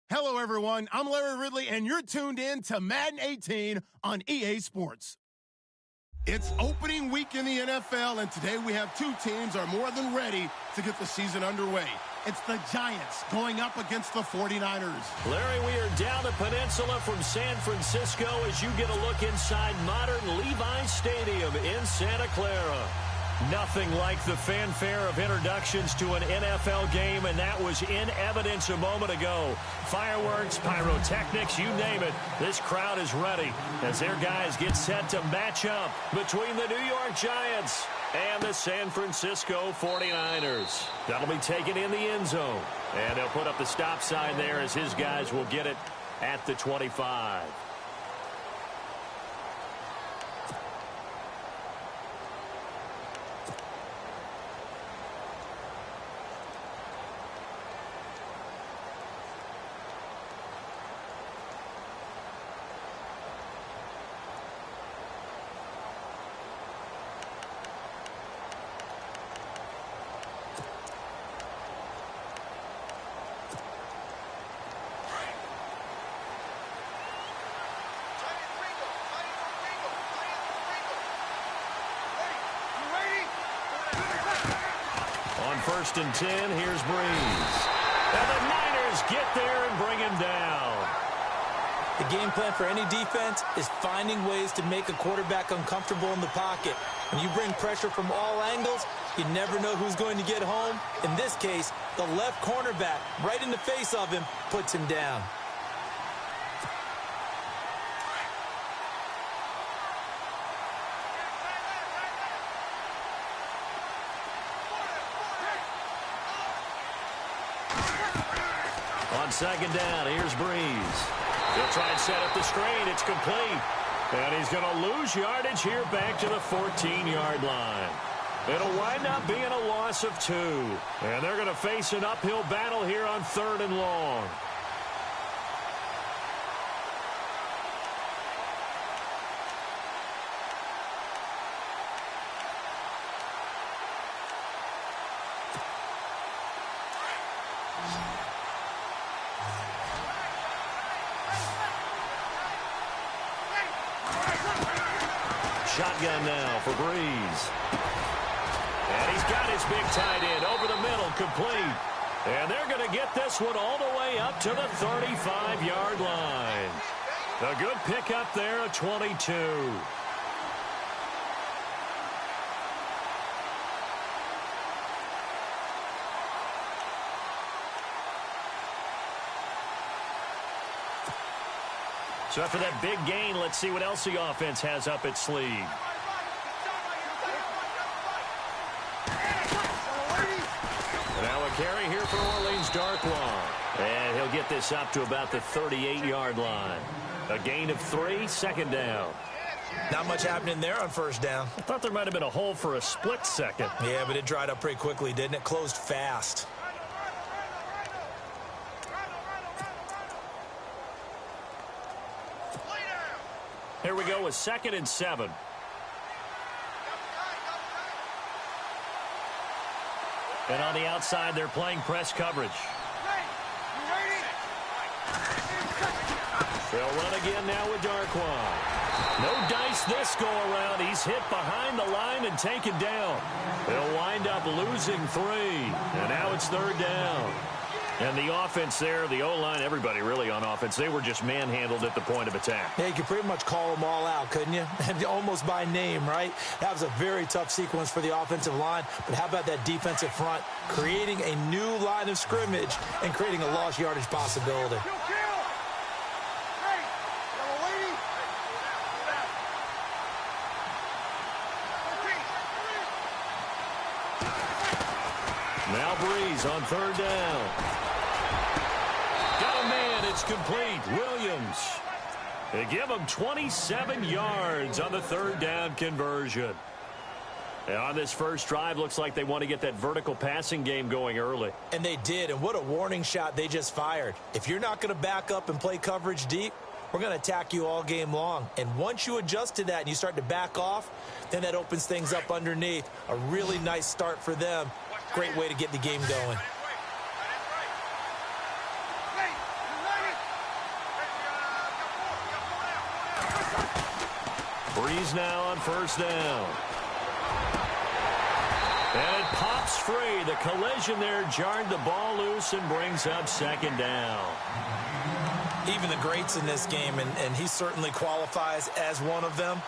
Hello, everyone. I'm Larry Ridley, and you're tuned in to Madden 18 on EA Sports. It's opening week in the NFL, and today we have two teams are more than ready to get the season underway. It's the Giants going up against the 49ers. Larry, we are down the peninsula from San Francisco as you get a look inside modern Levi Stadium in Santa Clara. Nothing like the fanfare of introductions to an NFL game, and that was in evidence a moment ago. Fireworks, pyrotechnics, you name it. This crowd is ready as their guys get set to match up between the New York Giants and the San Francisco 49ers. That'll be taken in the end zone. And they'll put up the stop sign there as his guys will get it at the 25. First and 10, here's Breeze. And the Niners get there and bring him down. The game plan for any defense is finding ways to make a quarterback uncomfortable in the pocket. When you bring pressure from all angles, you never know who's going to get home. In this case, the left cornerback, right in the face of him, puts him down. On second down, here's Breeze. He'll try and set up the screen. It's complete. And he's going to lose yardage here back to the 14-yard line. It'll wind up being a loss of 2. And they're going to face an uphill battle here on 3rd and long. Shotgun now for Breeze. And he's got his big tight end over the middle, complete. And they're going to get this one all the way up to the 35-yard line. A good pickup there, a 22. So after that big gain, let's see what else the offense has up its sleeve. Now a carry here for Orleans Darkwa. And he'll get this up to about the 38-yard line. A gain of 3, 2nd down. Not much happening there on 1st down. I thought there might have been a hole for a split second. Yeah, but it dried up pretty quickly, didn't it? Closed fast. Here we go with 2nd and 7. And on the outside, they're playing press coverage. They'll run again now with Darkwa. No dice this go around. He's hit behind the line and taken down. They'll wind up losing 3. And now it's 3rd down. And the offense there, the O-line, everybody really on offense, they were just manhandled at the point of attack. Yeah, you could pretty much call them all out, couldn't you? Almost by name, right? That was a very tough sequence for the offensive line. But how about that defensive front creating a new line of scrimmage and creating a lost yardage possibility? Now Breeze on 3rd down. Got a man, it's complete. Williams. They give him 27 yards on the 3rd down conversion. And on this first drive, looks like they want to get that vertical passing game going early. And they did, and what a warning shot they just fired. If you're not going to back up and play coverage deep, we're going to attack you all game long. And once you adjust to that and you start to back off, then that opens things up underneath. A really nice start for them. Great way to get the game going. Breeze now on 1st down. And it pops free. The collision there jarred the ball loose and brings up 2nd down. Even the greats in this game, and he certainly qualifies as one of them,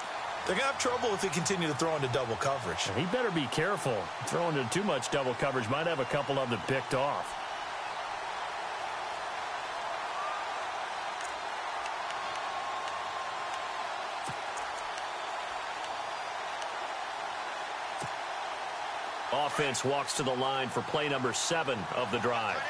they're going to have trouble if they continue to throw into double coverage. He better be careful. Throwing into too much double coverage might have a couple of them picked off. Offense walks to the line for play number 7 of the drive.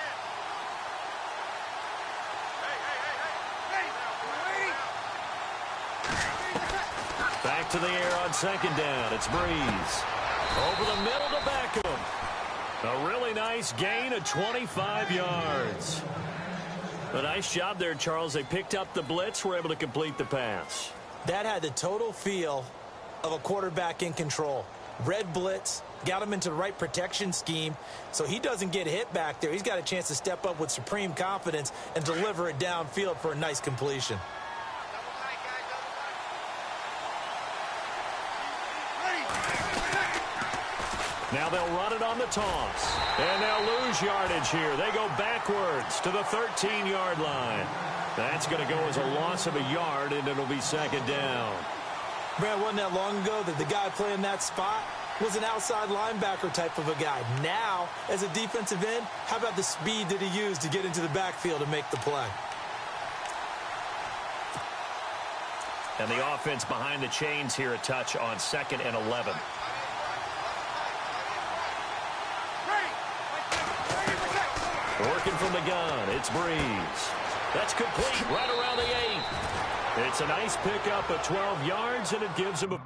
on second down. It's Breeze. Over the middle to Beckham. A really nice gain of 25 yards. A nice job there, Charles. They picked up the blitz, were able to complete the pass. That had the total feel of a quarterback in control. Red blitz, got him into the right protection scheme, so he doesn't get hit back there. He's got a chance to step up with supreme confidence and deliver it downfield for a nice completion. Now they'll run it on the toss. And they'll lose yardage here. They go backwards to the 13-yard line. That's going to go as a loss of a yard, and it'll be second down. Brad, wasn't that long ago that the guy playing that spot was an outside linebacker type of a guy. Now, as a defensive end, how about the speed that he used to get into the backfield and make the play? And the offense behind the chains here, a touch on 2nd and 11. Working from the gun, it's Breeze. That's complete right around the 8. It's a nice pickup of 12 yards, and it gives him a...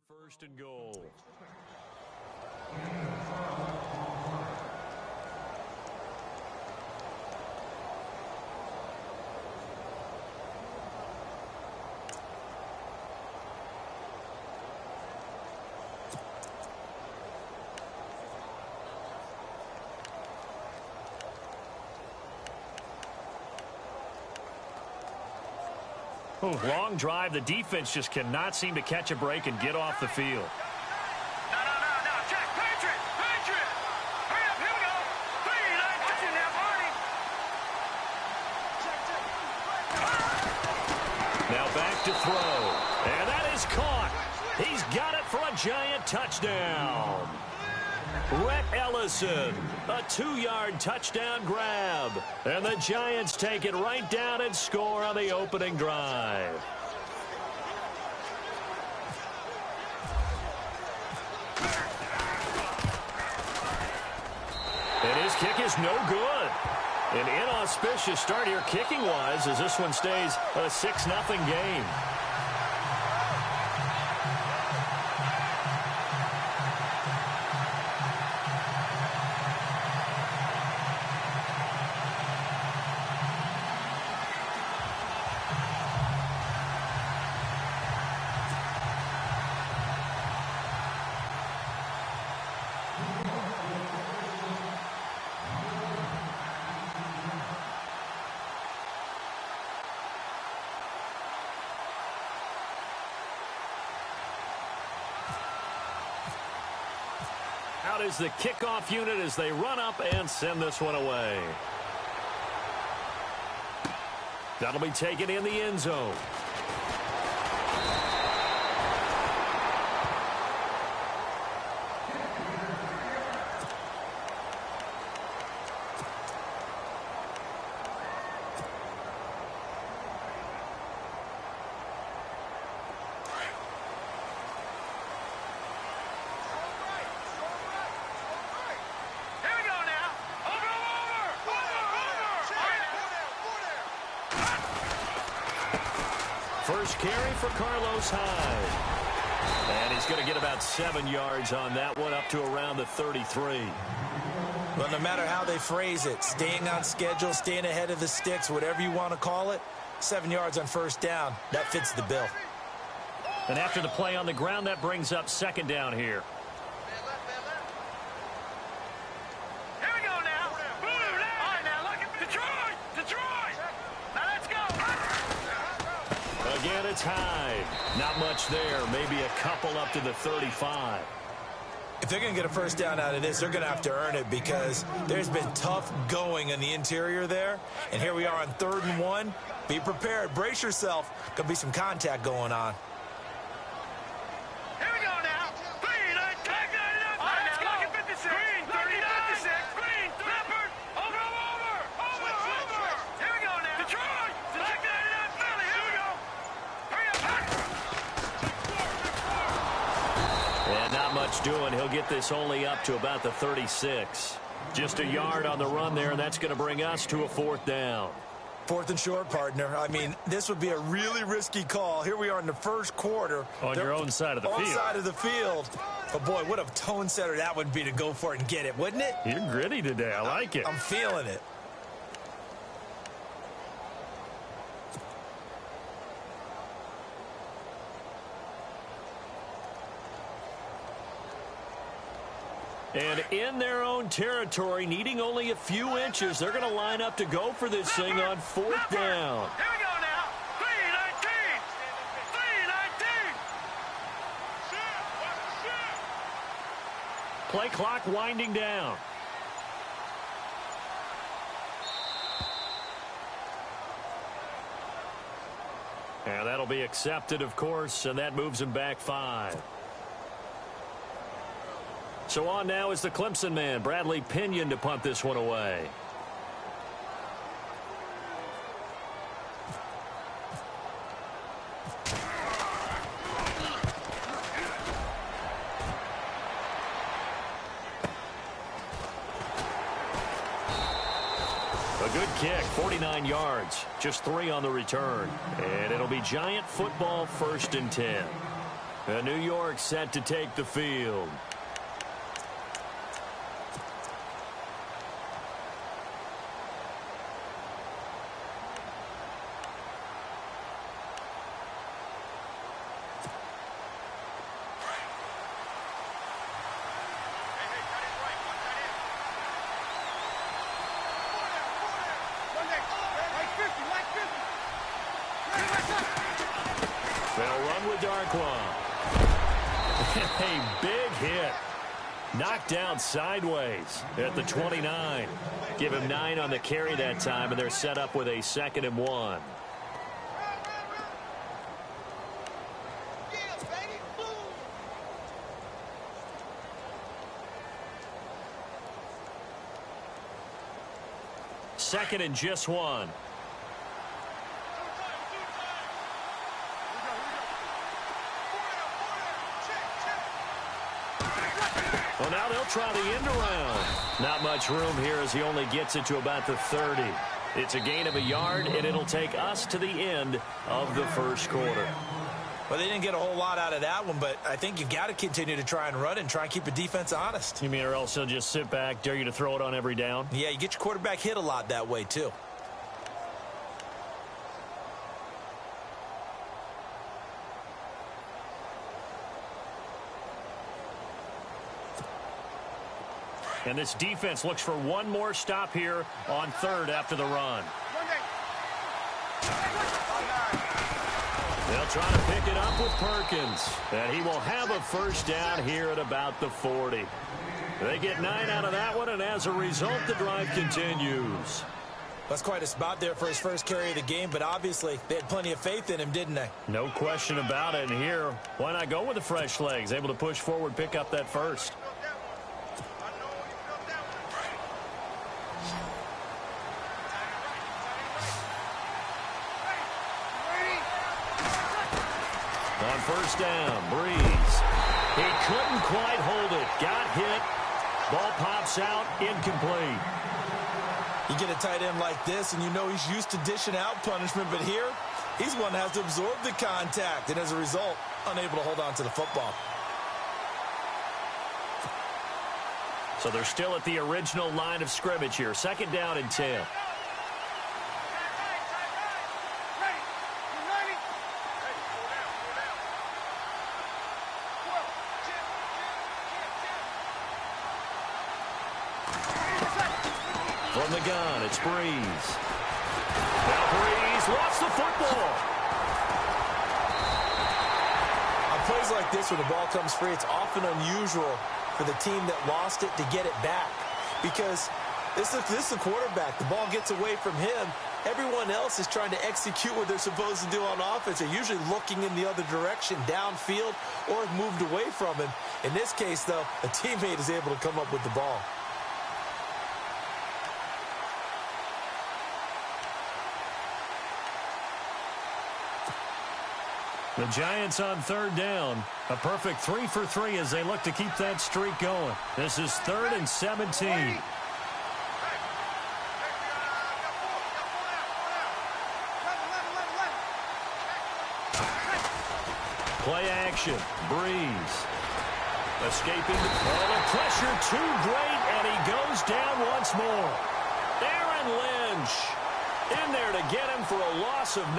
First and goal. Long drive. The defense just cannot seem to catch a break and get off the field. No. Check. Patriot. Hurry up. Here we go. 3, 9, touching now, Marty. Now back to throw. And that is caught. He's got it for a giant touchdown. Rhett Ellison, a 2-yard touchdown grab. And the Giants take it right down and score on the opening drive. And his kick is no good. An inauspicious start here kicking-wise as this one stays a 6-0 game. Out is the kickoff unit as they run up and send this one away. That'll be taken in the end zone. First carry for Carlos Hyde. And he's going to get about 7 yards on that one, up to around the 33. Well, no matter how they phrase it, staying on schedule, staying ahead of the sticks, whatever you want to call it, 7 yards on first down, that fits the bill. And after the play on the ground, that brings up second down here. Here we go now. All right, now look at Detroit. Now let's go. Again, it's Hyde. Not much there. Maybe a couple up to the 35. If they're going to get a first down out of this, they're going to have to earn it because there's been tough going in the interior there. And here we are on 3rd and 1. Be prepared. Brace yourself. Going to be some contact going on. Here we go now. 3, 9, take it up. All right, now look at 56. And not much doing. He'll get this only up to about the 36. Just a yard on the run there, and that's going to bring us to a 4th down. 4th and short, partner. I mean, this would be a really risky call. Here we are in the first quarter. On your own side of the field. On side of the field. But, boy, what a tone setter that would be to go for it and get it, wouldn't it? You're gritty today. I like it. I'm feeling it. And in their own territory, needing only a few inches, they're going to line up to go for this thing on 4th down. Here we go now. 319. 319. Play clock winding down. And that'll be accepted, of course, and that moves him back 5. So on now is the Clemson man, Bradley Pinion, to punt this one away. A good kick, 49 yards, just 3 on the return. And it'll be Giant football, 1st and 10. And New York set to take the field. They'll run with Darkwa. A big hit. Knocked down sideways at the 29. Give him 9 on the carry that time, and they're set up with a 2nd and 1. Second and just 1. Well, now they'll try the end around. Not much room here as he only gets it to about the 30. It's a gain of a yard, and it'll take us to the end of the first quarter. Well, they didn't get a whole lot out of that one, but I think you've got to continue to try and run and try and keep the defense honest. You mean or else he'll just sit back, dare you to throw it on every down? Yeah, you get your quarterback hit a lot that way, too. And this defense looks for one more stop here on 3rd after the run. They'll try to pick it up with Perkins. And he will have a 1st down here at about the 40. They get 9 out of that one, and as a result, the drive continues. That's quite a spot there for his first carry of the game, but obviously they had plenty of faith in him, didn't they? No question about it. And here, why not go with the fresh legs? Able to push forward, pick up that 1st. On 1st down, Breeze. He couldn't quite hold it. Got hit. Ball pops out, incomplete. You get a tight end like this, and you know he's used to dishing out punishment, but here, he's one that has to absorb the contact, and as a result, unable to hold on to the football. So they're still at the original line of scrimmage here. 2nd down and 10. From the gun, it's Breeze. Now Breeze lost the football. On plays like this, when the ball comes free, it's often unusual for the team that lost it to get it back. Because this is the quarterback. The ball gets away from him. Everyone else is trying to execute what they're supposed to do on offense. They're usually looking in the other direction, downfield, or have moved away from him. In this case, though, a teammate is able to come up with the ball. The Giants on third down. A perfect 3 for 3 as they look to keep that streak going. This is 3rd and 17. Play action. Breeze. Escaping the pressure too great, and he goes down once more. Aaron Lynch in there to get him for a loss of 9,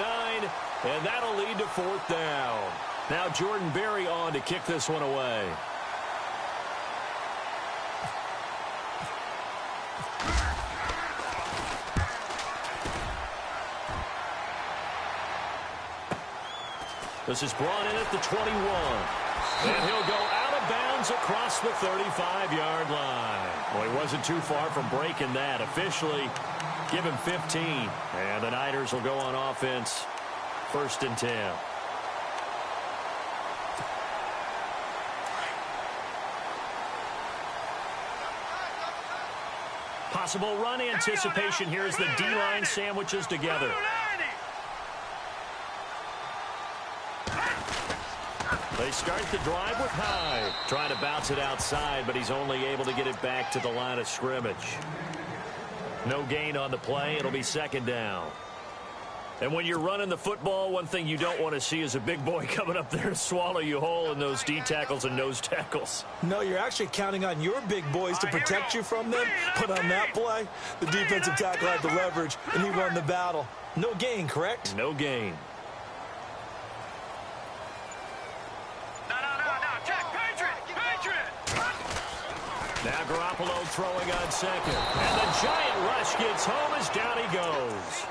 and that'll lead to 4th down. Now Jordan Berry on to kick this one away. This is brought in at the 21. And he'll go out of bounds across the 35-yard line. Well, he wasn't too far from breaking that. Officially, give him 15. And the Niners will go on offense. 1st and 10. Possible run anticipation here as the D-line sandwiches together. They start the drive with Hyde. Trying to bounce it outside, but he's only able to get it back to the line of scrimmage. No gain on the play. It'll be 2nd down. And when you're running the football, one thing you don't want to see is a big boy coming up there to swallow you whole in those D tackles and nose tackles. No, you're actually counting on your big boys to protect you from them. But on that play, the defensive tackle had the leverage, and he won the battle. No gain, correct? No gain. Now Garoppolo throwing on 2nd. And the giant rush gets home as down he goes.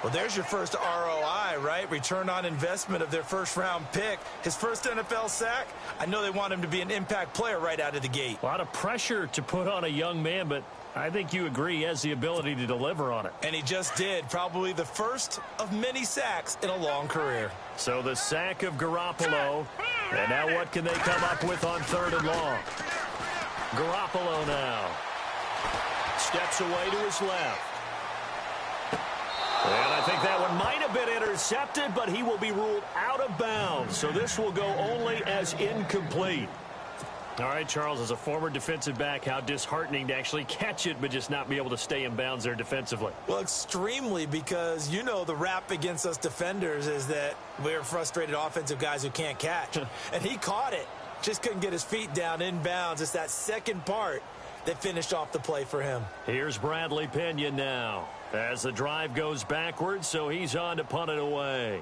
Well, there's your first ROI, right? Return on investment of their first-round pick. His first NFL sack. I know they want him to be an impact player right out of the gate. A lot of pressure to put on a young man, but I think you agree he has the ability to deliver on it. And he just did. Probably the first of many sacks in a long career. So the sack of Garoppolo. And now what can they come up with on 3rd and long? Garoppolo now. Steps away to his left. And I think that one might have been intercepted, but he will be ruled out of bounds. So this will go only as incomplete. All right, Charles, as a former defensive back, how disheartening to actually catch it but just not be able to stay in bounds there defensively. Well, extremely, because you know the rap against us defenders is that we're frustrated offensive guys who can't catch. And he caught it. Just couldn't get his feet down in bounds. It's that second part that finished off the play for him. Here's Bradley Pinion now as the drive goes backwards, so he's on to punt it away.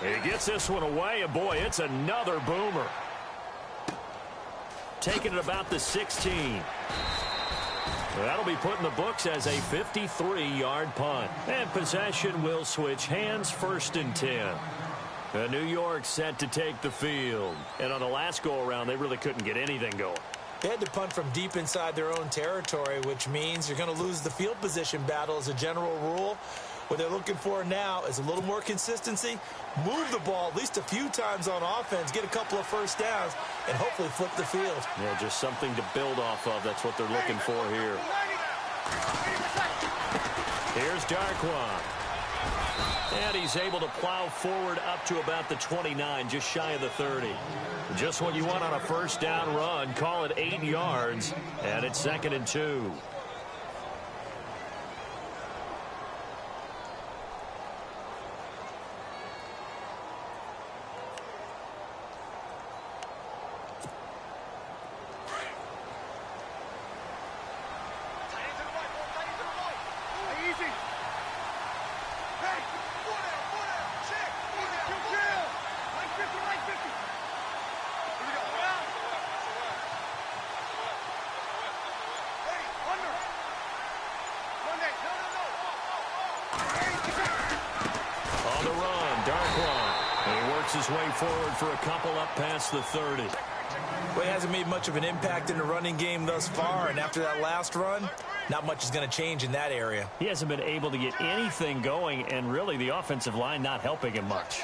He gets this one away, and boy, it's another boomer. Taking it about the 16. That'll be put in the books as a 53-yard punt. And possession will switch hands, 1st and 10. New York set to take the field. And on the last go-around, they really couldn't get anything going. They had to punt from deep inside their own territory, which means you're going to lose the field position battle as a general rule. What they're looking for now is a little more consistency, move the ball at least a few times on offense, get a couple of first downs, and hopefully flip the field. Yeah, just something to build off of. That's what they're looking for here. Here's Darquan. And he's able to plow forward up to about the 29, just shy of the 30. Just what you want on a first down run. Call it 8 yards, and it's 2nd and 2. His way forward for a couple up past the 30. Well, he hasn't made much of an impact in the running game thus far, and after that last run, not much is going to change in that area. He hasn't been able to get anything going, and really the offensive line not helping him much.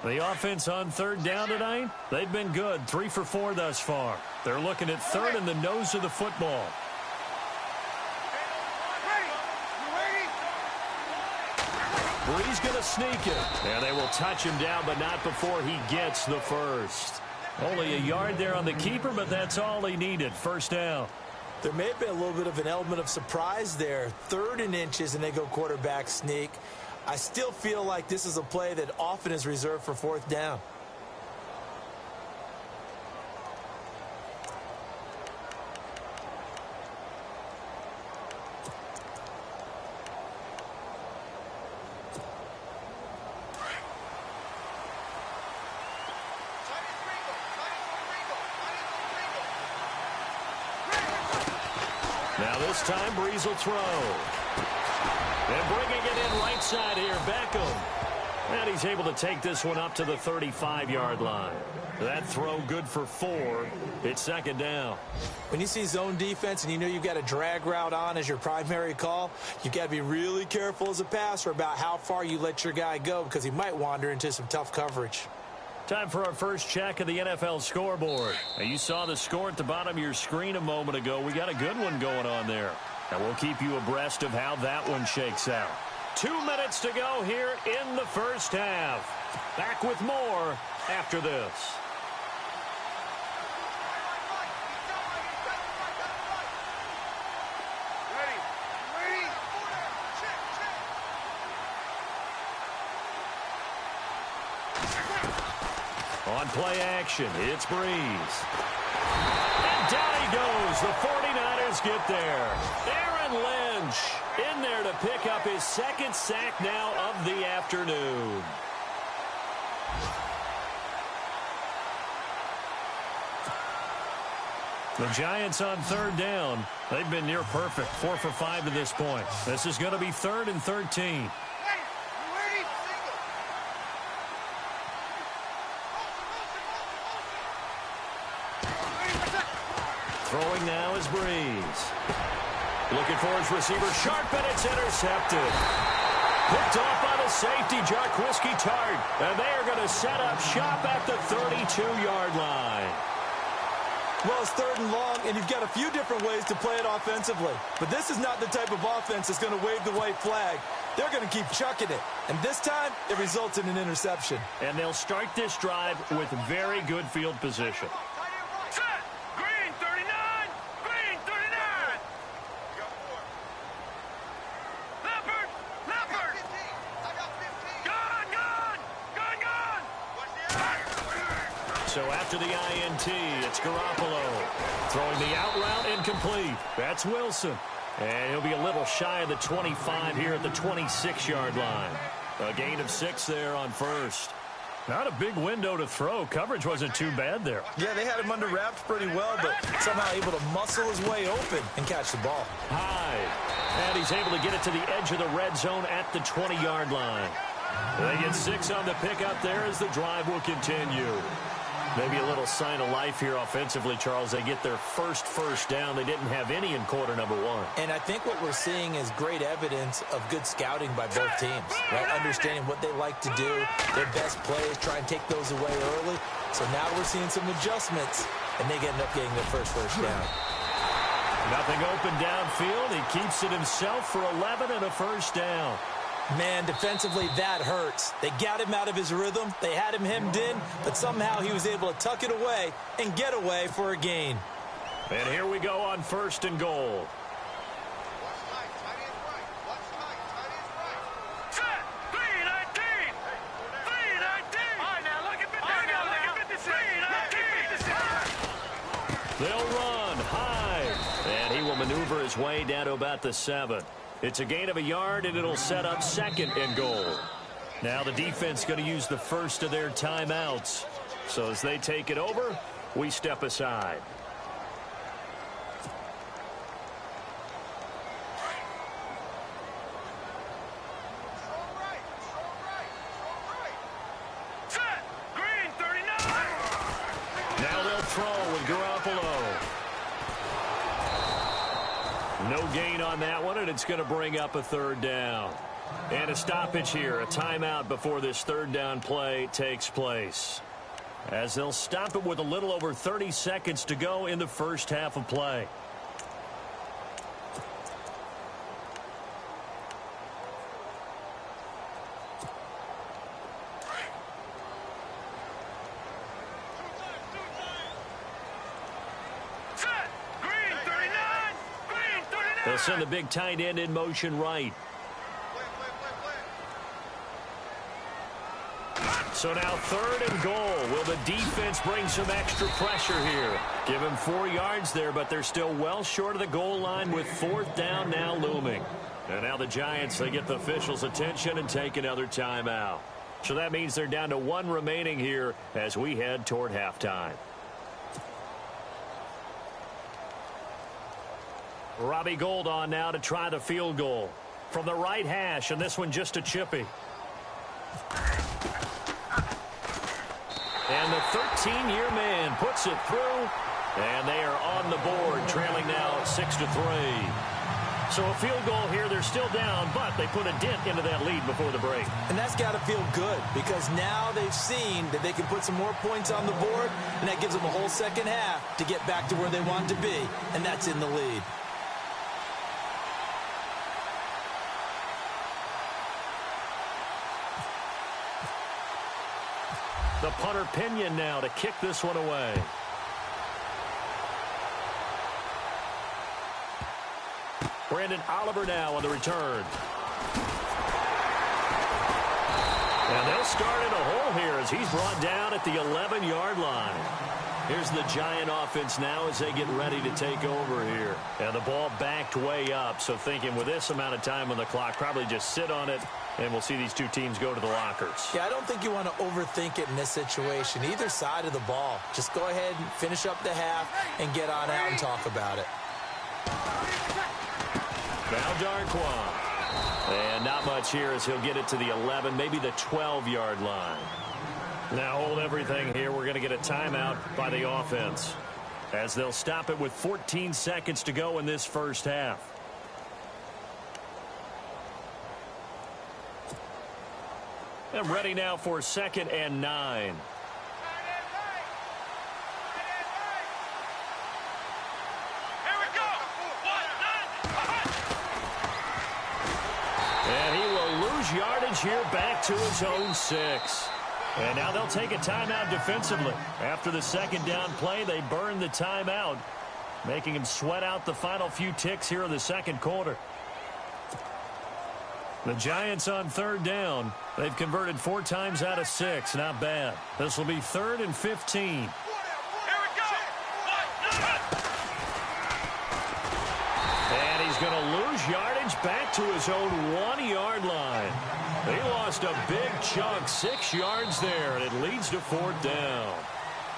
The offense on third down tonight, they've been good. 3 for 4 thus far. They're looking at third in the nose of the football. Bree's going to sneak it. And they will touch him down, but not before he gets the first. Only a yard there on the keeper, but that's all he needed. First down. There may have been a little bit of an element of surprise there. 3rd and inches, and they go quarterback sneak. I still feel like this is a play that often is reserved for 4th down. Now this time, Breeze will throw. And bringing it in right side here, Beckham. And he's able to take this one up to the 35-yard line. That throw good for 4. It's 2nd down. When you see zone defense and you know you've got a drag route on as your primary call, you've got to be really careful as a passer about how far you let your guy go because he might wander into some tough coverage. Time for our first check of the NFL scoreboard. Now, you saw the score at the bottom of your screen a moment ago. We got a good one going on there. And we'll keep you abreast of how that one shakes out. 2 minutes to go here in the first half. Back with more after this. On play action, it's Breeze. And down he goes. The 49ers get there. Aaron Lynch in there to pick up his 2nd sack now of the afternoon. The Giants on 3rd down. They've been near perfect. 4 for 5 to this point. This is going to be 3rd and 13. Throwing now is Breeze. Looking for his receiver, sharp, and it's intercepted. Picked off by the safety, Jarquiski Tart. And they are going to set up shop at the 32-yard line. Well, it's 3rd and long, and you've got a few different ways to play it offensively. But this is not the type of offense that's going to wave the white flag. They're going to keep chucking it. And this time, it results in an interception. And they'll start this drive with very good field position. So after the INT, it's Garoppolo. Throwing the out route incomplete. That's Wilson. And he'll be a little shy of the 25 here at the 26-yard line. A gain of 6 there on first. Not a big window to throw. Coverage wasn't too bad there. Yeah, they had him under wraps pretty well, but somehow able to muscle his way open and catch the ball. High. And he's able to get it to the edge of the red zone at the 20-yard line. They get 6 on the pickup there as the drive will continue. Maybe a little sign of life here offensively, Charles. They get their first down. They didn't have any in quarter number 1. And I think what we're seeing is great evidence of good scouting by both teams, right? Understanding what they like to do, their best plays, try and take those away early. So now we're seeing some adjustments, and they end up getting their first down. Nothing open downfield. He keeps it himself for 11 and a first down. Man, defensively, that hurts. They got him out of his rhythm. They had him hemmed in, but somehow he was able to tuck it away and get away for a gain. And here we go on 1st and goal. They'll run high, and he will maneuver his way down to about the 7. It's a gain of a yard, and it'll set up 2nd and goal. Now the defense going to use the first of their timeouts. So as they take it over, we step aside. Now they'll throw with Garoppolo. No gain on that one, and it's going to bring up a 3rd down. And a stoppage here, a timeout before this third down play takes place. As they'll stop it with a little over 30 seconds to go in the first half of play. They'll send the big tight end in motion right. So now 3rd and goal. Will the defense bring some extra pressure here? Give him 4 yards there, but they're still well short of the goal line with 4th down now looming. And now the Giants, they get the officials' attention and take another timeout. So that means they're down to 1 remaining here as we head toward halftime. Robbie Gould on now to try the field goal. From the right hash, and this one just a chippy. And the 13-year man puts it through, and they are on the board, trailing now 6-3. So a field goal here, they're still down, but they put a dent into that lead before the break. And that's got to feel good because now they've seen that they can put some more points on the board, and that gives them a whole second half to get back to where they want to be, and that's in the lead. The punter Pinion now to kick this one away. Brandon Oliver now on the return. And they'll start in a hole here as he's brought down at the 11-yard line. Here's the Giant offense now as they get ready to take over here. And the ball backed way up, so thinking with this amount of time on the clock, probably just sit on it, and we'll see these two teams go to the lockers. Yeah, I don't think you want to overthink it in this situation. Either side of the ball. Just go ahead and finish up the half and get on out and talk about it. Now Darquan. And not much here as he'll get it to the 11, maybe the 12-yard line. Now hold everything here. We're going to get a timeout by the offense as they'll stop it with 14 seconds to go in this first half. And ready now for 2nd and 9. And he will lose yardage here back to his own 6. And now they'll take a timeout defensively. After the second down play, they burn the timeout, making him sweat out the final few ticks here in the second quarter. The Giants on 3rd down. They've converted 4 times out of 6. Not bad. This will be 3rd and 15. Here we go. And he's going to lose yardage back to his own 1-yard line. He lost a big chunk, 6 yards there, and it leads to 4th down.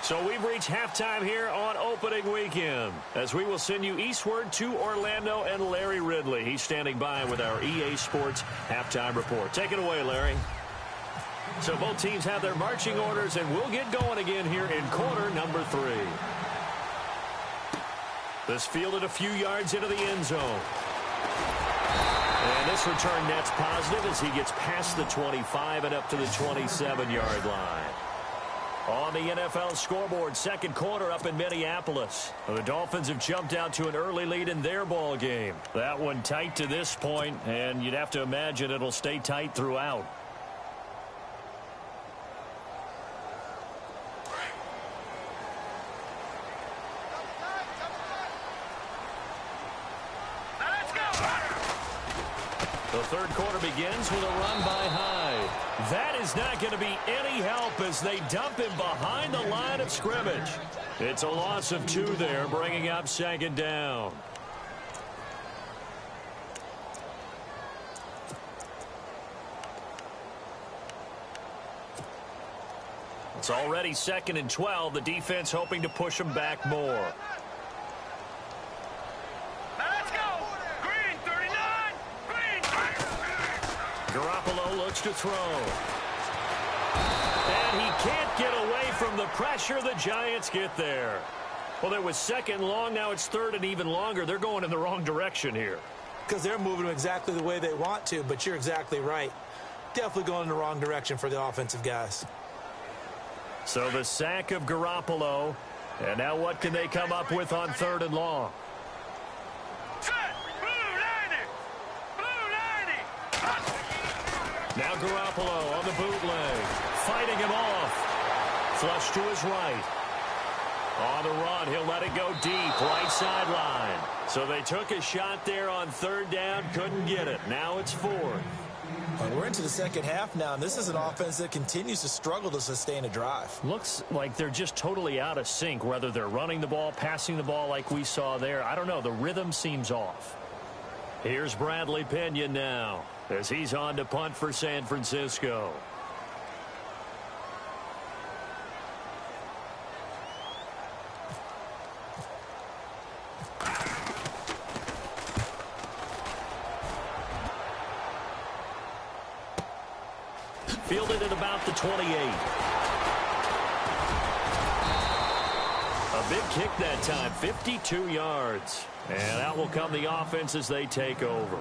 So we've reached halftime here on opening weekend as we will send you eastward to Orlando and Larry Ridley. He's standing by with our EA Sports halftime report. Take it away, Larry. So both teams have their marching orders, and we'll get going again here in quarter number 3. This fielded a few yards into the end zone. And this return net's positive as he gets past the 25 and up to the 27-yard line. On the NFL scoreboard, second quarter up in Minneapolis. The Dolphins have jumped out to an early lead in their ball game. That one tight to this point, and you'd have to imagine it'll stay tight throughout. The third quarter begins with a run by Hyde. That is not going to be any help as they dump him behind the line of scrimmage. It's a loss of 2 there, bringing up 2nd down. It's already 2nd and 12. The defense hoping to push him back more. Garoppolo looks to throw. And he can't get away from the pressure. The Giants get there. Well, it was 2nd long. Now it's 3rd and even longer. They're going in the wrong direction here. because they're moving exactly the way they want to, but you're exactly right. Definitely going in the wrong direction for the offensive guys. So the sack of Garoppolo, and now what can they come up with on 3rd and long? Now Garoppolo on the bootleg, fighting him off. Flush to his right. On the run, he'll let it go deep, right sideline. So they took a shot there on 3rd down, couldn't get it. Now it's 4th. We're into the second half now, and this is an offense that continues to struggle to sustain a drive. Looks like they're just totally out of sync, whether they're running the ball, passing the ball like we saw there. I don't know. The rhythm seems off. Here's Bradley Pinion now as he's on to punt for San Francisco. Fielded at about the 28. A big kick that time, 52 yards. And out will come the offense as they take over.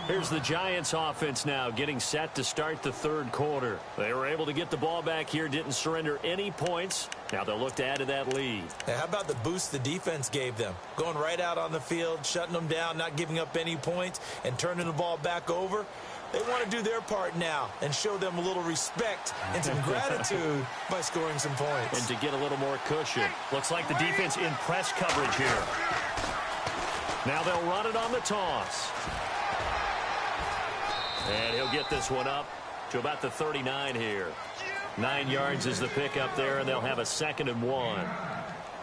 Here's the Giants offense now getting set to start the 3rd quarter. They were able to get the ball back here, didn't surrender any points. Now they'll look to add to that lead. Now, how about the boost the defense gave them? Going right out on the field, shutting them down, not giving up any points, and turning the ball back over. They want to do their part now and show them a little respect and some gratitude by scoring some points. And to get a little more cushion. Looks like the defense in press coverage here. Now they'll run it on the toss. And he'll get this one up to about the 39 here. 9 yards is the pickup there, and they'll have a 2nd and 1.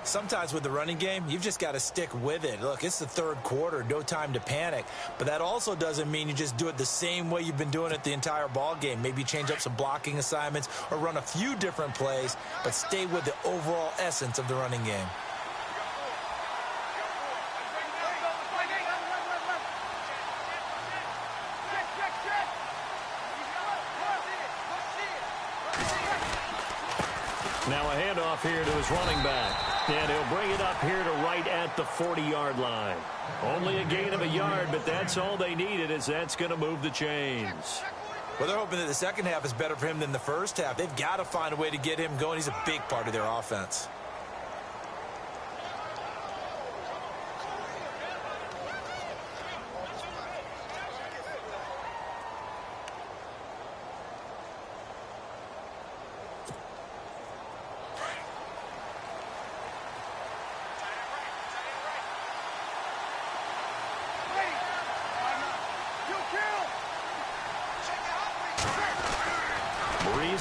Sometimes with the running game, you've just got to stick with it. Look, it's the 3rd quarter, no time to panic. But that also doesn't mean you just do it the same way you've been doing it the entire ball game. Maybe change up some blocking assignments or run a few different plays, but stay with the overall essence of the running game. Now a handoff here to his running back. And he'll bring it up here to right at the 40-yard line. Only a gain of a yard, but that's all they needed, as that's going to move the chains. Well, they're hoping that the second half is better for him than the first half. They've got to find a way to get him going. He's a big part of their offense.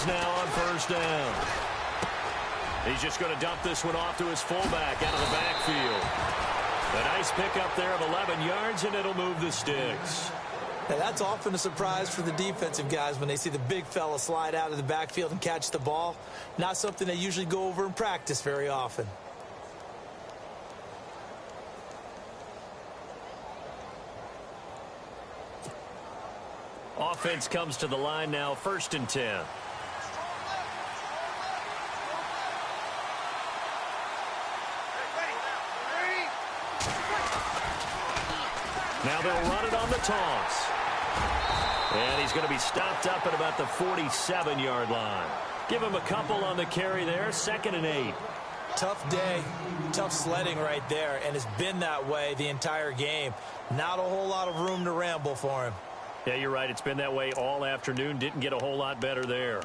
Now on 1st down. He's just going to dump this one off to his fullback out of the backfield. A nice pickup there of 11 yards, and it'll move the sticks. Now, that's often a surprise for the defensive guys when they see the big fella slide out of the backfield and catch the ball. Not something they usually go over in practice very often. Offense comes to the line now, 1st and 10. Now they'll run it on the toss. And he's going to be stopped up at about the 47-yard line. Give him a couple on the carry there, 2nd and 8. Tough day, tough sledding right there, and it's been that way the entire game. Not a whole lot of room to ramble for him. Yeah, you're right. It's been that way all afternoon. Didn't get a whole lot better there.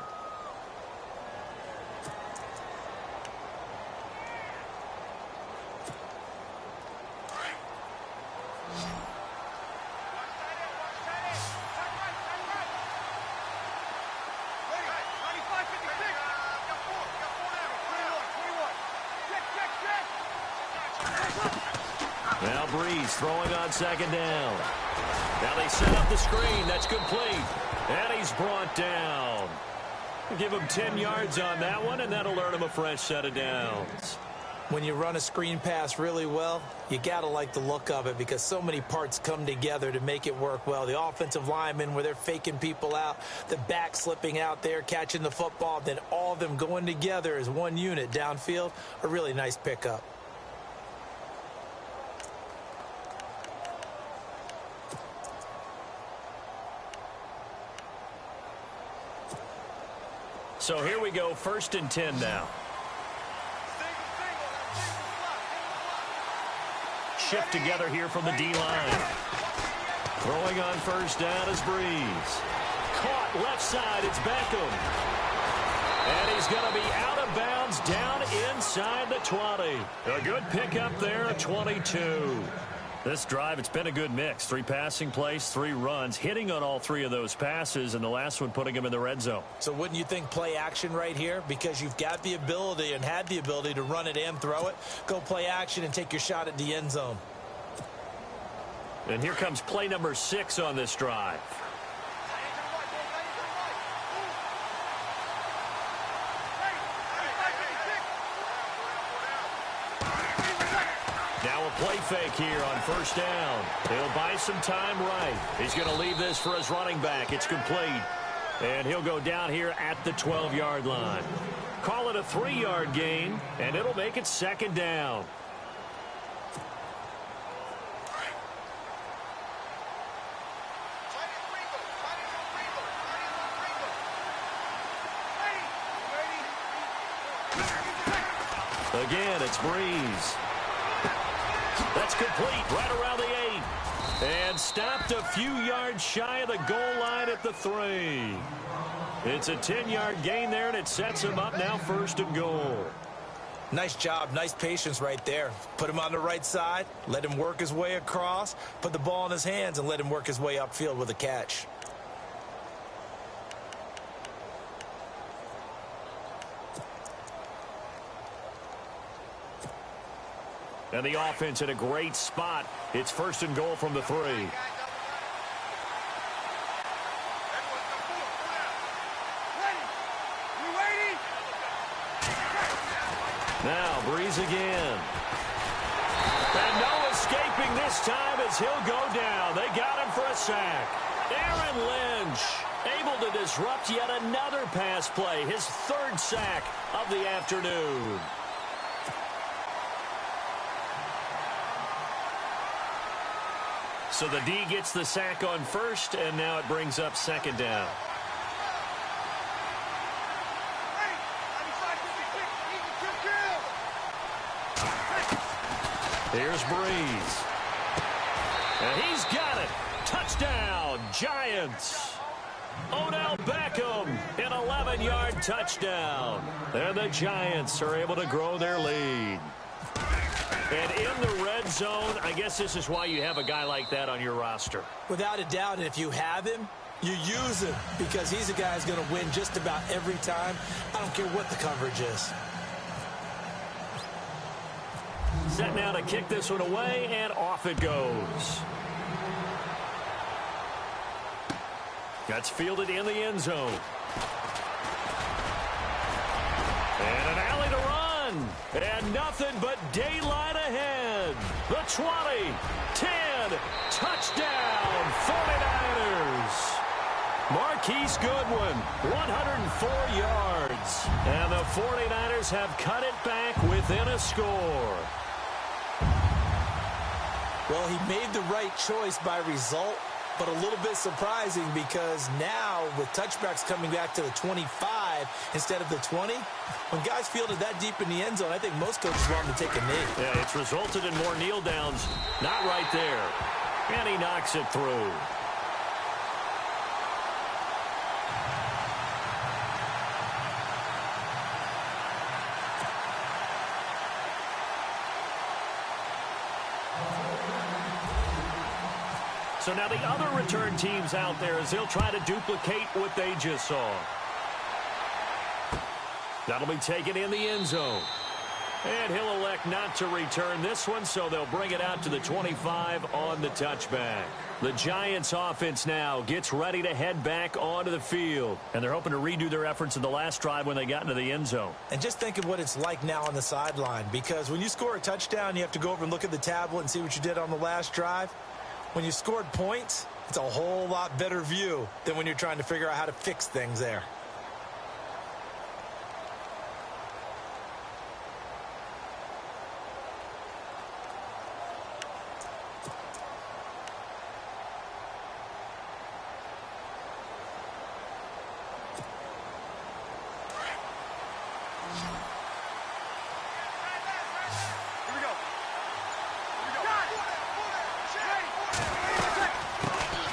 Now Breeze throwing on 2nd down. Now they set up the screen. That's complete. And he's brought down. Give him 10 yards on that one, and that'll earn him a fresh set of downs. When you run a screen pass really well, you got to like the look of it because so many parts come together to make it work well. The offensive linemen, where they're faking people out, the back slipping out there, catching the football, then all of them going together as one unit downfield, a really nice pickup. So here we go, 1st and 10 now. Shift together here from the D-line. Throwing on 1st down is Breeze. Caught left side, it's Beckham. And he's going to be out of bounds down inside the 20. A good pickup there at 22. This drive, it's been a good mix. 3 passing plays, 3 runs, hitting on all 3 of those passes, and the last one putting him in the red zone. So wouldn't you think play action right here? Because you've got the ability and had the ability to run it and throw it. Go play action and take your shot at the end zone. And here comes play number 6 on this drive. Now a play fake here on 1st down. He'll buy some time right. He's going to leave this for his running back. It's complete. And he'll go down here at the 12-yard line. Call it a 3-yard gain, and it'll make it 2nd down. Again, it's Breeze. That's complete right around the 8. And stopped a few yards shy of the goal line at the 3. It's a 10-yard gain there, and it sets him up now 1st and goal. Nice job. Nice patience right there. Put him on the right side. Let him work his way across. Put the ball in his hands and let him work his way upfield with a catch. And the offense in a great spot. It's 1st and goal from the 3. Now Breeze again. And no escaping this time as he'll go down. They got him for a sack. Aaron Lynch able to disrupt yet another pass play. His 3rd sack of the afternoon. So the D gets the sack on 1st, and now it brings up 2nd down. Here's Breeze. And he's got it. Touchdown, Giants. Odell Beckham, an 11-yard touchdown. And the Giants are able to grow their lead. And in the red zone, I guess this is why you have a guy like that on your roster. Without a doubt, and if you have him, you use him because he's a guy who's going to win just about every time. I don't care what the coverage is. Set now to kick this one away, and off it goes. That's fielded in the end zone. And an alley to run. And nothing but daylight ahead. The 20, 10, touchdown, 49ers. Marquise Goodwin, 104 yards. And the 49ers have cut it back within a score. Well, he made the right choice by result, but a little bit surprising because now with touchbacks coming back to the 25 instead of the 20, when guys fielded that deep in the end zone, I think most coaches want them to take a knee. Yeah, it's resulted in more kneel downs. Not right there. And he knocks it through. So now the other return teams out there as they'll try to duplicate what they just saw. That'll be taken in the end zone. And he'll elect not to return this one, so they'll bring it out to the 25 on the touchback. The Giants offense now gets ready to head back onto the field. And they're hoping to redo their efforts in the last drive when they got into the end zone. And just think of what it's like now on the sideline, because when you score a touchdown, you have to go over and look at the tablet and see what you did on the last drive. When you scored points, it's a whole lot better view than when you're trying to figure out how to fix things there.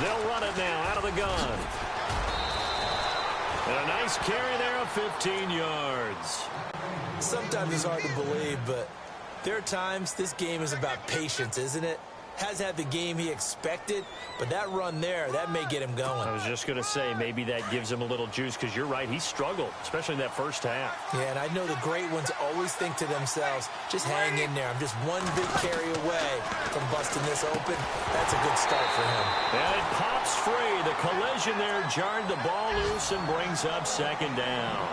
They'll run it now out of the gun. And a nice carry there of 15 yards. Sometimes it's hard to believe, but there are times this game is about patience, isn't it? Hasn't had the game he expected, but that run there, that may get him going. I was just going to say, maybe that gives him a little juice, because you're right, he struggled, especially in that first half. Yeah, and I know the great ones always think to themselves, just hang in there. I'm just one big carry away from busting this open. That's a good start for him. And it pops free. The collision there jarred the ball loose and brings up second down.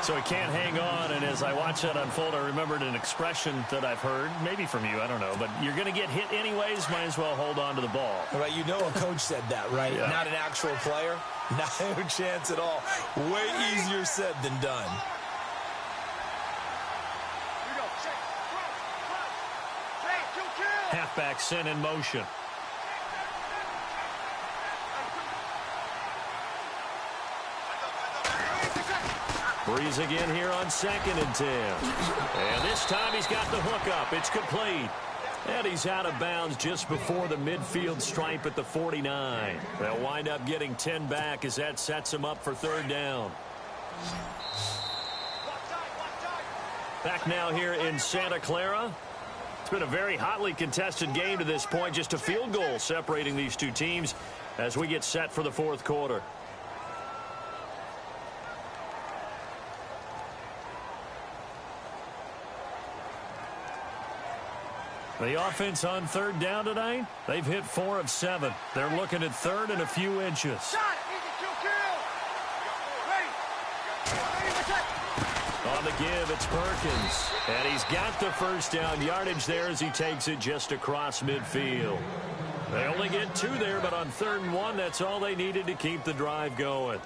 So he can't hang on, and as I watch that unfold, I remembered an expression that I've heard, maybe from you, I don't know, but you're going to get hit anyways, might as well hold on to the ball. Right, you know a coach said that, right? Yeah. Not an actual player. No chance at all. Way easier said than done. Halfback sent in motion. Breeze again here on 2nd and 10. And this time he's got the hook up. It's complete. And he's out of bounds just before the midfield stripe at the 49. They'll wind up getting 10 back as that sets him up for 3rd down. Back now here in Santa Clara. It's been a very hotly contested game to this point. Just a field goal separating these two teams as we get set for the 4th quarter. The offense on 3rd down tonight, they've hit 4 of 7. They're looking at 3rd and a few inches. On the give, it's Perkins. And he's got the 1st down yardage there as he takes it just across midfield. They only get 2 there, but on 3rd and 1, that's all they needed to keep the drive going.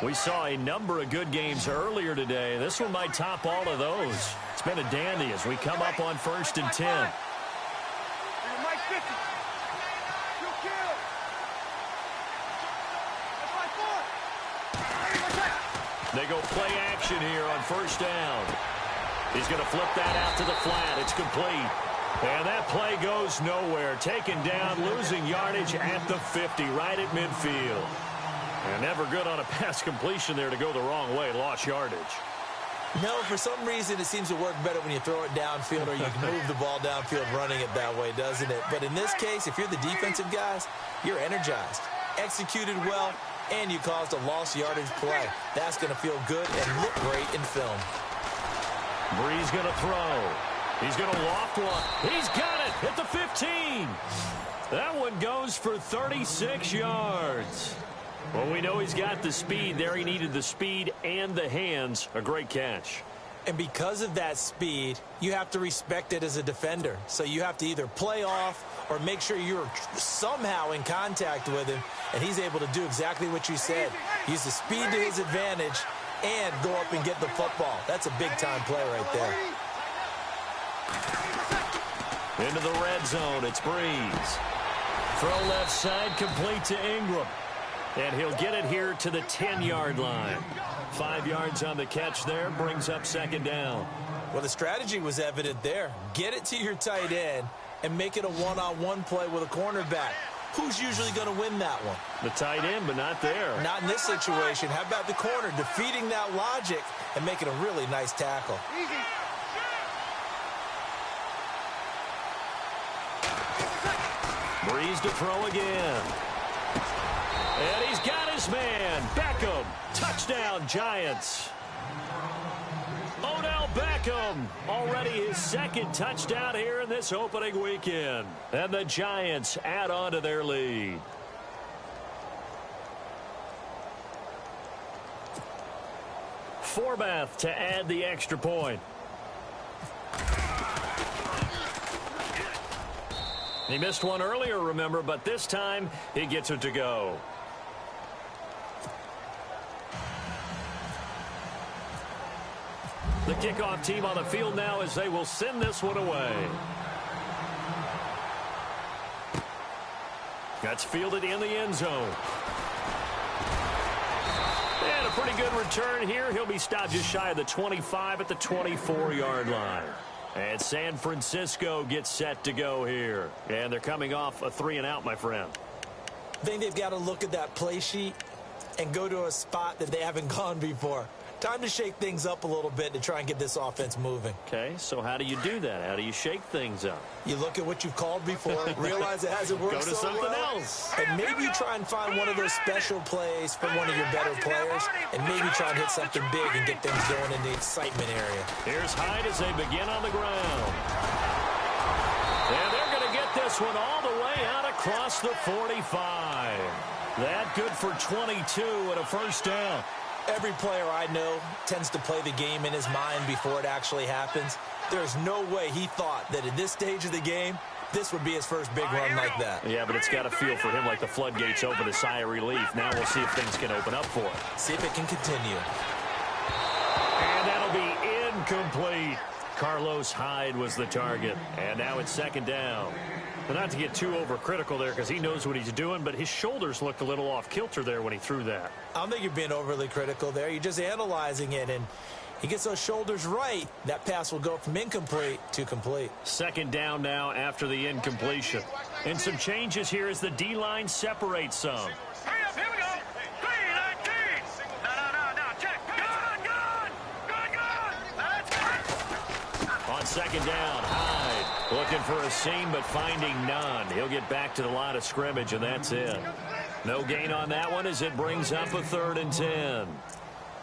We saw a number of good games earlier today. This one might top all of those. It's been a dandy as we come up on 1st and 10. They go play action here on 1st down. He's going to flip that out to the flat. It's complete. And that play goes nowhere. Taken down, losing yardage at the 50, right at midfield. And never good on a pass completion there to go the wrong way. Lost yardage. No, for some reason it seems to work better when you throw it downfield or you can move the ball downfield running it that way, doesn't it? But in this case, if you're the defensive guys, you're energized, executed well, and you caused a lost yardage play. That's going to feel good and look great in film. Breeze going to throw. He's going to loft one. He's got it at the 15. That one goes for 36 yards. Well, we know he's got the speed there. He needed the speed and the hands. A great catch. And because of that speed, you have to respect it as a defender. So you have to either play off or make sure you're somehow in contact with him. And he's able to do exactly what you said. Use the speed to his advantage and go up and get the football. That's a big-time play right there. Into the red zone. It's Breeze. Throw left side, complete to Ingram. And he'll get it here to the 10-yard line. 5 yards on the catch there, brings up 2nd down. Well, the strategy was evident there. Get it to your tight end and make it a one-on-one play with a cornerback. Who's usually going to win that one? The tight end, but not there. Not in this situation. How about the corner defeating that logic and making a really nice tackle? Breeze to throw again. And he's got his man. Beckham. Touchdown, Giants. Odell Beckham. Already his 2nd touchdown here in this opening weekend. And the Giants add on to their lead. Forbath to add the extra point. He missed one earlier, remember, but this time he gets it to go. The kickoff team on the field now as they will send this one away. That's fielded in the end zone. And a pretty good return here. He'll be stopped just shy of the 25 at the 24-yard line. And San Francisco gets set to go here. And they're coming off a 3-and-out, my friend. I think they've got to look at that play sheet and go to a spot that they haven't gone before. Time to shake things up a little bit to try and get this offense moving. Okay, so how do you do that? How do you shake things up? You look at what you've called before, realize it hasn't worked Go to so something well, else. and maybe try and find one of those special plays from one of your better players, and maybe try and hit something big and get things going in the excitement area. Here's Hyde as they begin on the ground. And they're going to get this one all the way out across the 45. That good for 22 and a first down. Every player I know tends to play the game in his mind before it actually happens. There's no way he thought that at this stage of the game, this would be his first big run like that. Yeah, but it's got to feel for him like the floodgates open, a sigh of relief. Now we'll see if things can open up for him. See if it can continue. And that'll be incomplete. Carlos Hyde was the target. And now it's second down. But not to get too overcritical there because he knows what he's doing, but his shoulders looked a little off kilter there when he threw that. I don't think you're being overly critical there. You're just analyzing it, and he gets those shoulders right. That pass will go from incomplete to complete. Second down now after the incompletion. And some changes here as the D-line separates some. Hurry up, here we go. 3-19. No, check. Gun. Let's go. On second down, Hyde looking for a seam but finding none. He'll get back to the line of scrimmage, and that's it. No gain on that one as it brings up a 3rd and 10.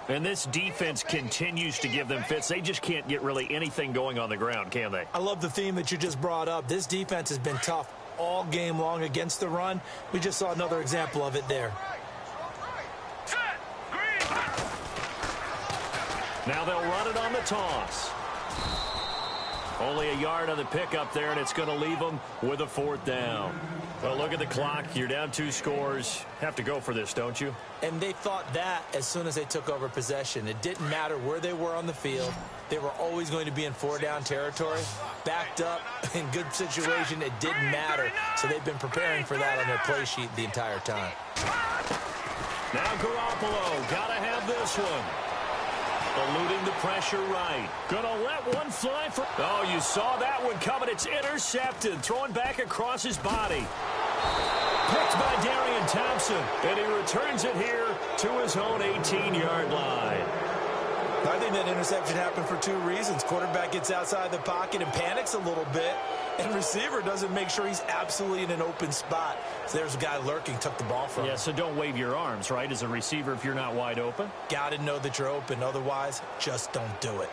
And this defense continues to give them fits. They just can't get really anything going on the ground, can they? I love the theme that you just brought up. This defense has been tough all game long against the run. We just saw another example of it there. Set. Green. Now they'll run it on the toss. Only a yard on the pickup there, and it's going to leave them with a 4th down. Well, look at the clock. You're down 2 scores. Have to go for this, don't you? And they thought that as soon as they took over possession. It didn't matter where they were on the field. They were always going to be in 4-down territory. Backed up, in good situation, it didn't matter. So they've been preparing for that on their play sheet the entire time. Now Garoppolo, got to have this one. Eluding the pressure right. Gonna let one fly for... Oh, you saw that one coming. It's intercepted. Throwing back across his body. Picked by Darian Thompson. And he returns it here to his own 18-yard line. I think that interception happened for 2 reasons. Quarterback gets outside the pocket and panics a little bit. And receiver doesn't make sure he's absolutely in an open spot. So there's a guy lurking, took the ball from him. Yeah, so don't wave your arms, right, as a receiver if you're not wide open. Got to know that you're open. Otherwise, just don't do it.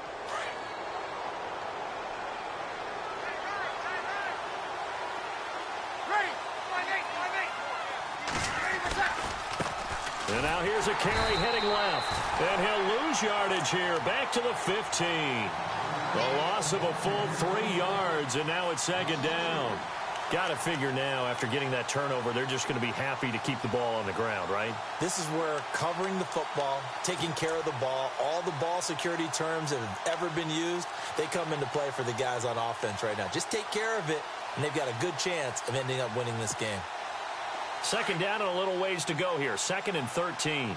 And now here's a carry heading left. And he'll lose yardage here. Back to the 15. A loss of a full 3 yards, and now it's second down. Got to figure now, after getting that turnover, they're just going to be happy to keep the ball on the ground, right? This is where covering the football, taking care of the ball, all the ball security terms that have ever been used, they come into play for the guys on offense right now. Just take care of it, and they've got a good chance of ending up winning this game. Second down and a little ways to go here. 2nd and 13.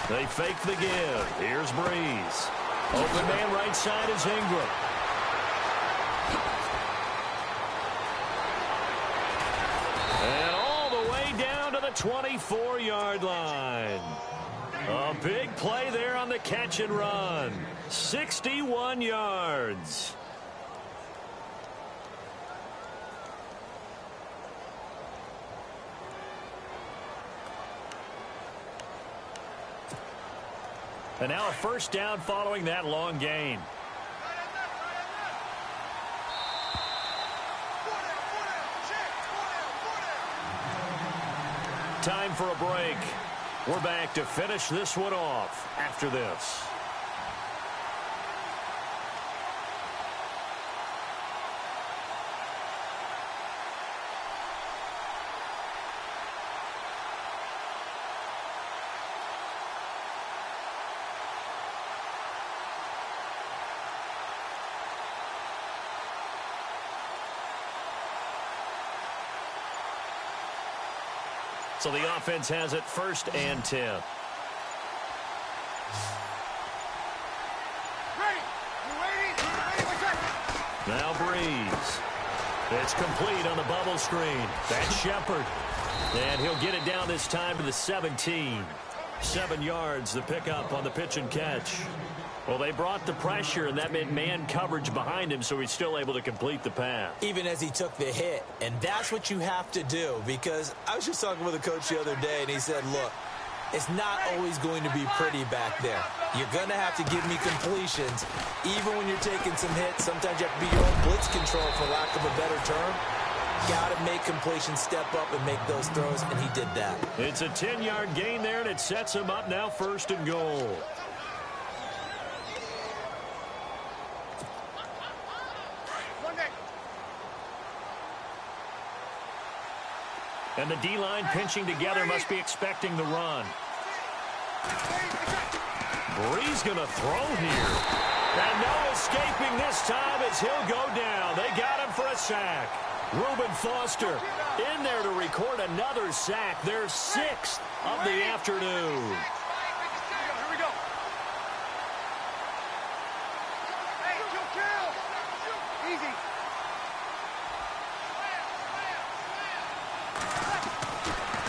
They fake the give. Here's Breeze. Open man right side is Ingram. And all the way down to the 24-yard line. A big play there on the catch and run. 61 yards. And now a first down following that long gain. Time for a break. We're back to finish this one off after this. So the offense has it 1st and 10. Now Breeze. It's complete on the bubble screen. That's Shepard. And he'll get it down this time to the 17. 7 yards, the pickup on the pitch and catch. Well, they brought the pressure, and that meant man coverage behind him, so he's still able to complete the pass. Even as he took the hit. And that's what you have to do, because I was just talking with a coach the other day, and he said, look, it's not always going to be pretty back there. You're going to have to give me completions. Even when you're taking some hits, sometimes you have to be your own blitz control, for lack of a better term. Got to make completions, step up, and make those throws, and he did that. It's a 10-yard gain there, and it sets him up now 1st and goal. And the D-line pinching together must be expecting the run. Breeze going to throw here. And no escaping this time as he'll go down. They got him for a sack. Reuben Foster in there to record another sack. Their 6th of the afternoon. Here we go. Hey, chill. Easy.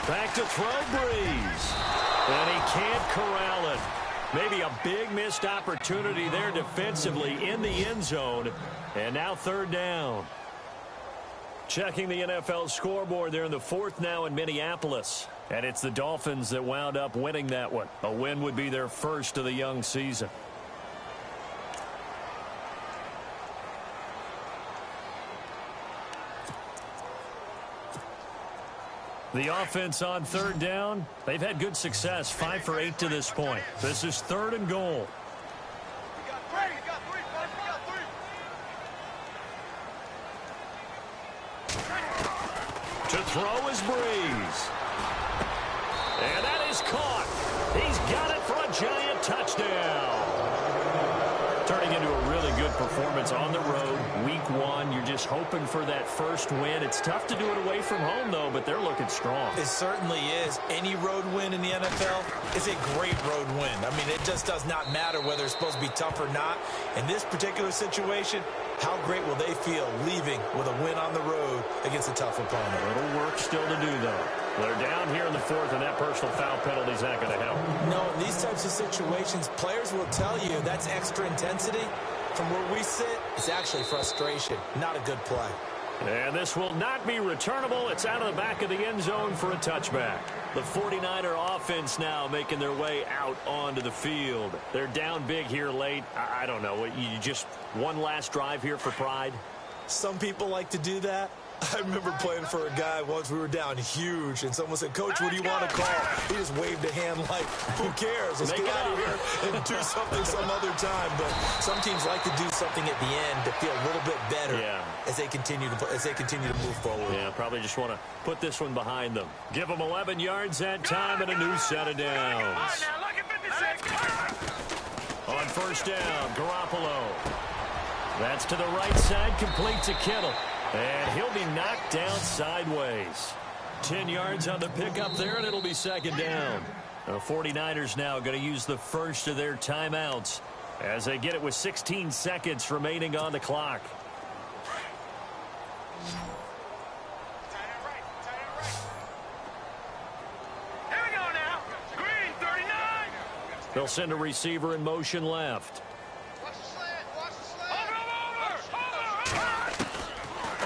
Back to throw Breeze. And he can't corral it. Maybe a big missed opportunity there defensively in the end zone. And now 3rd down. Checking the NFL scoreboard, they're in the 4th now in Minneapolis. And it's the Dolphins that wound up winning that one. A win would be their 1st of the young season. The offense on 3rd down, they've had good success, 5 for 8 to this point. This is 3rd and goal. To throw is Breeze. And that is caught. He's got it for a giant touchdown. Turning into a really good performance on the road. Week 1, you're just hoping for that first win. It's tough to do it away from home, though, but they're looking strong. It certainly is. Any road win in the NFL is a great road win. I mean, it just does not matter whether it's supposed to be tough or not. In this particular situation, how great will they feel leaving with a win on the road against a tough opponent? A little work still to do, though. They're down here in the 4th, and that personal foul penalty is not going to help. No, in these types of situations, players will tell you that's extra intensity. From where we sit, it's actually frustration, not a good play. And this will not be returnable. It's out of the back of the end zone for a touchback. The 49er offense now making their way out onto the field. They're down big here late. I don't know. You just one last drive here for pride? Some people like to do that. I remember playing for a guy once. We were down huge, and someone said, Coach, what do you want to call? He just waved a hand like, who cares? Let's get out of here and do something some other time. But some teams like to do something at the end to feel a little bit better as they continue to move forward. Yeah, probably just want to put this one behind them. Give them 11 yards that time and a new set of downs. On 1st down, Garoppolo. That's to the right side, complete to Kittle. And he'll be knocked down sideways. 10 yards on the pickup there, and it'll be 2nd down. The 49ers now going to use the first of their timeouts as they get it with 16 seconds remaining on the clock. Here we go now. Green, 39. They'll send a receiver in motion left.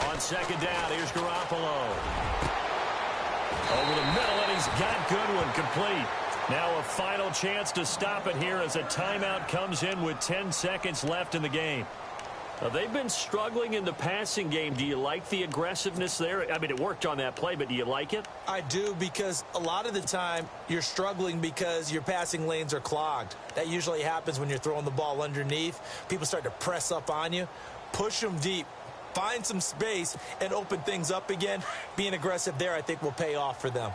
On 2nd down, here's Garoppolo. Over the middle, and he's got Goodwin complete. Now a final chance to stop it here as a timeout comes in with 10 seconds left in the game. They've been struggling in the passing game. Do you like the aggressiveness there? I mean, it worked on that play, but do you like it? I do, because a lot of the time you're struggling because your passing lanes are clogged. That usually happens when you're throwing the ball underneath. People start to press up on you. Push them deep. Find some space and open things up again. Being aggressive there, I think, will pay off for them.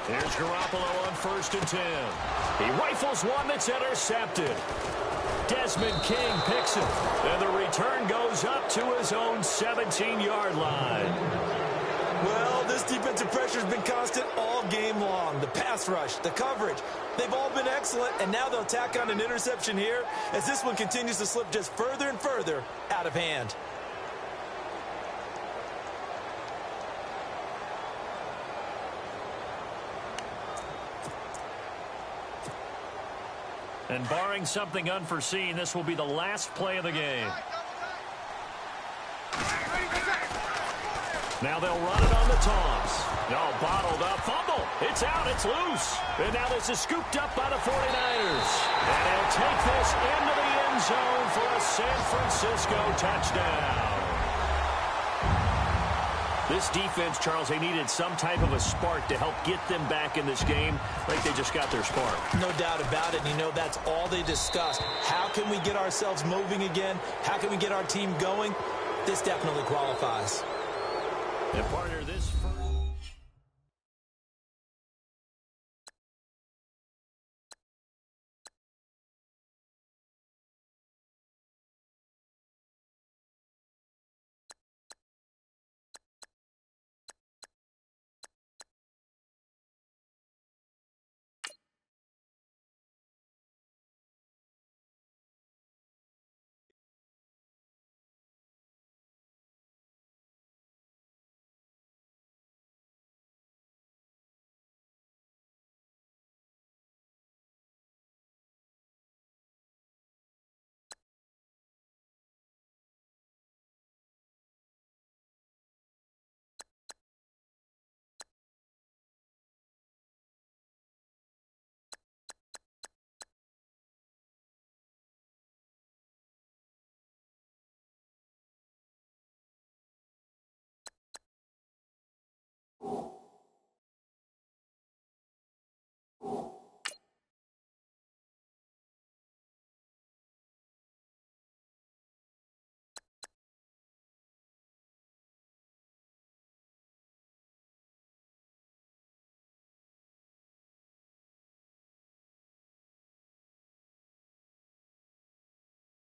Here's Garoppolo on 1st and 10. He rifles one that's intercepted. Desmond King picks it. And the return goes up to his own 17-yard line. Well, this defensive pressure has been constant all game long. The pass rush, the coverage, they've all been excellent, and now they'll tack on an interception here as this one continues to slip just further and further out of hand. And barring something unforeseen, this will be the last play of the game. Now they'll run it on the toss. No, bottled up. Fumble. It's out. It's loose. And now this is scooped up by the 49ers. And they'll take this into the end zone for a San Francisco touchdown. This defense, Charles, they needed some type of a spark to help get them back in this game. I think they just got their spark. No doubt about it. And, you know, that's all they discussed. How can we get ourselves moving again? How can we get our team going? This definitely qualifies. And partner, this